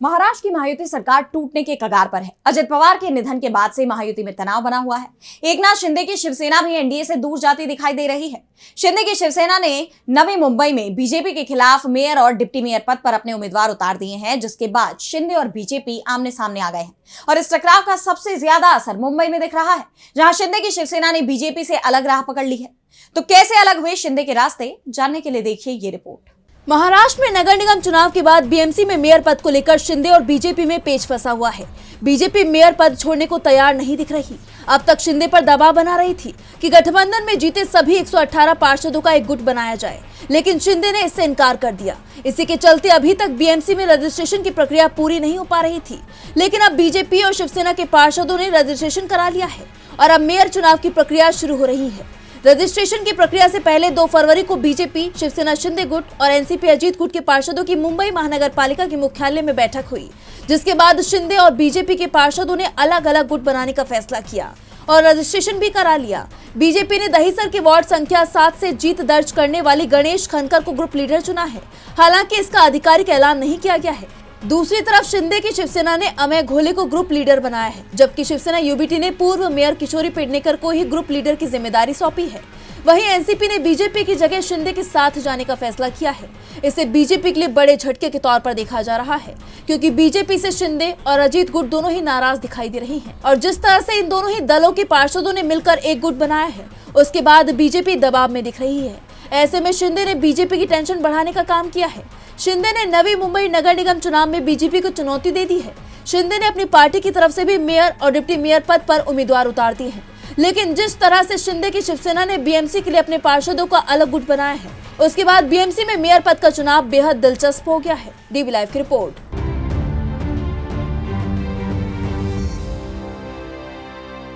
महाराष्ट्र की महायुति सरकार टूटने के कगार पर है। अजित पवार के निधन के बाद से महायुति में तनाव बना हुआ है। एकनाथ शिंदे की शिवसेना भी एनडीए से दूर जाती दिखाई दे रही है। शिंदे की शिवसेना ने नवी मुंबई में बीजेपी के खिलाफ मेयर और डिप्टी मेयर पद पर अपने उम्मीदवार उतार दिए हैं, जिसके बाद शिंदे और बीजेपी आमने सामने आ गए हैं और इस टकराव का सबसे ज्यादा असर मुंबई में दिख रहा है, जहां शिंदे की शिवसेना ने बीजेपी से अलग राह पकड़ ली है। तो कैसे अलग हुए शिंदे के रास्ते, जानने के लिए देखिए ये रिपोर्ट। महाराष्ट्र में नगर निगम चुनाव के बाद बीएमसी में मेयर पद को लेकर शिंदे और बीजेपी में पेच फंसा हुआ है। बीजेपी मेयर पद छोड़ने को तैयार नहीं दिख रही। अब तक शिंदे पर दबाव बना रही थी कि गठबंधन में जीते सभी 118 पार्षदों का एक गुट बनाया जाए, लेकिन शिंदे ने इससे इनकार कर दिया। इसी के चलते अभी तक बीएमसी में रजिस्ट्रेशन की प्रक्रिया पूरी नहीं हो पा रही थी, लेकिन अब बीजेपी और शिवसेना के पार्षदों ने रजिस्ट्रेशन करा लिया है और अब मेयर चुनाव की प्रक्रिया शुरू हो रही है। रजिस्ट्रेशन की प्रक्रिया से पहले 2 फरवरी को बीजेपी, शिवसेना शिंदे गुट और एनसीपी अजीत गुट के पार्षदों की मुंबई महानगर पालिका के मुख्यालय में बैठक हुई, जिसके बाद शिंदे और बीजेपी के पार्षदों ने अलग अलग गुट बनाने का फैसला किया और रजिस्ट्रेशन भी करा लिया। बीजेपी ने दहीसर के वार्ड संख्या 7 से जीत दर्ज करने वाली गणेश खनकर को ग्रुप लीडर चुना है। हालांकि इसका आधिकारिक ऐलान नहीं किया गया है। दूसरी तरफ शिंदे की शिवसेना ने अमेय घोले को ग्रुप लीडर बनाया है, जबकि शिवसेना यूबीटी ने पूर्व मेयर किशोरी पेडनेकर को ही ग्रुप लीडर की जिम्मेदारी सौंपी है। वहीं एनसीपी ने बीजेपी की जगह शिंदे के साथ जाने का फैसला किया है। इसे बीजेपी के लिए बड़े झटके के तौर पर देखा जा रहा है, क्योंकि बीजेपी से शिंदे और अजीत गुट दोनों ही नाराज दिखाई दे रही हैं और जिस तरह से इन दोनों ही दलों के पार्षदों ने मिलकर एक गुट बनाया है, उसके बाद बीजेपी दबाव में दिख रही है। ऐसे में शिंदे ने बीजेपी की टेंशन बढ़ाने का काम किया है। शिंदे ने नवी मुंबई नगर निगम चुनाव में बीजेपी को चुनौती दे दी है। शिंदे ने अपनी पार्टी की तरफ से भी मेयर और डिप्टी मेयर पद पर उम्मीदवार उतार दिए हैं, लेकिन जिस तरह से शिंदे की शिवसेना ने बीएमसी के लिए अपने पार्षदों का अलग गुट बनाया है, उसके बाद बीएमसी में मेयर पद का चुनाव बेहद दिलचस्प हो गया है। डीवी लाइव की रिपोर्ट।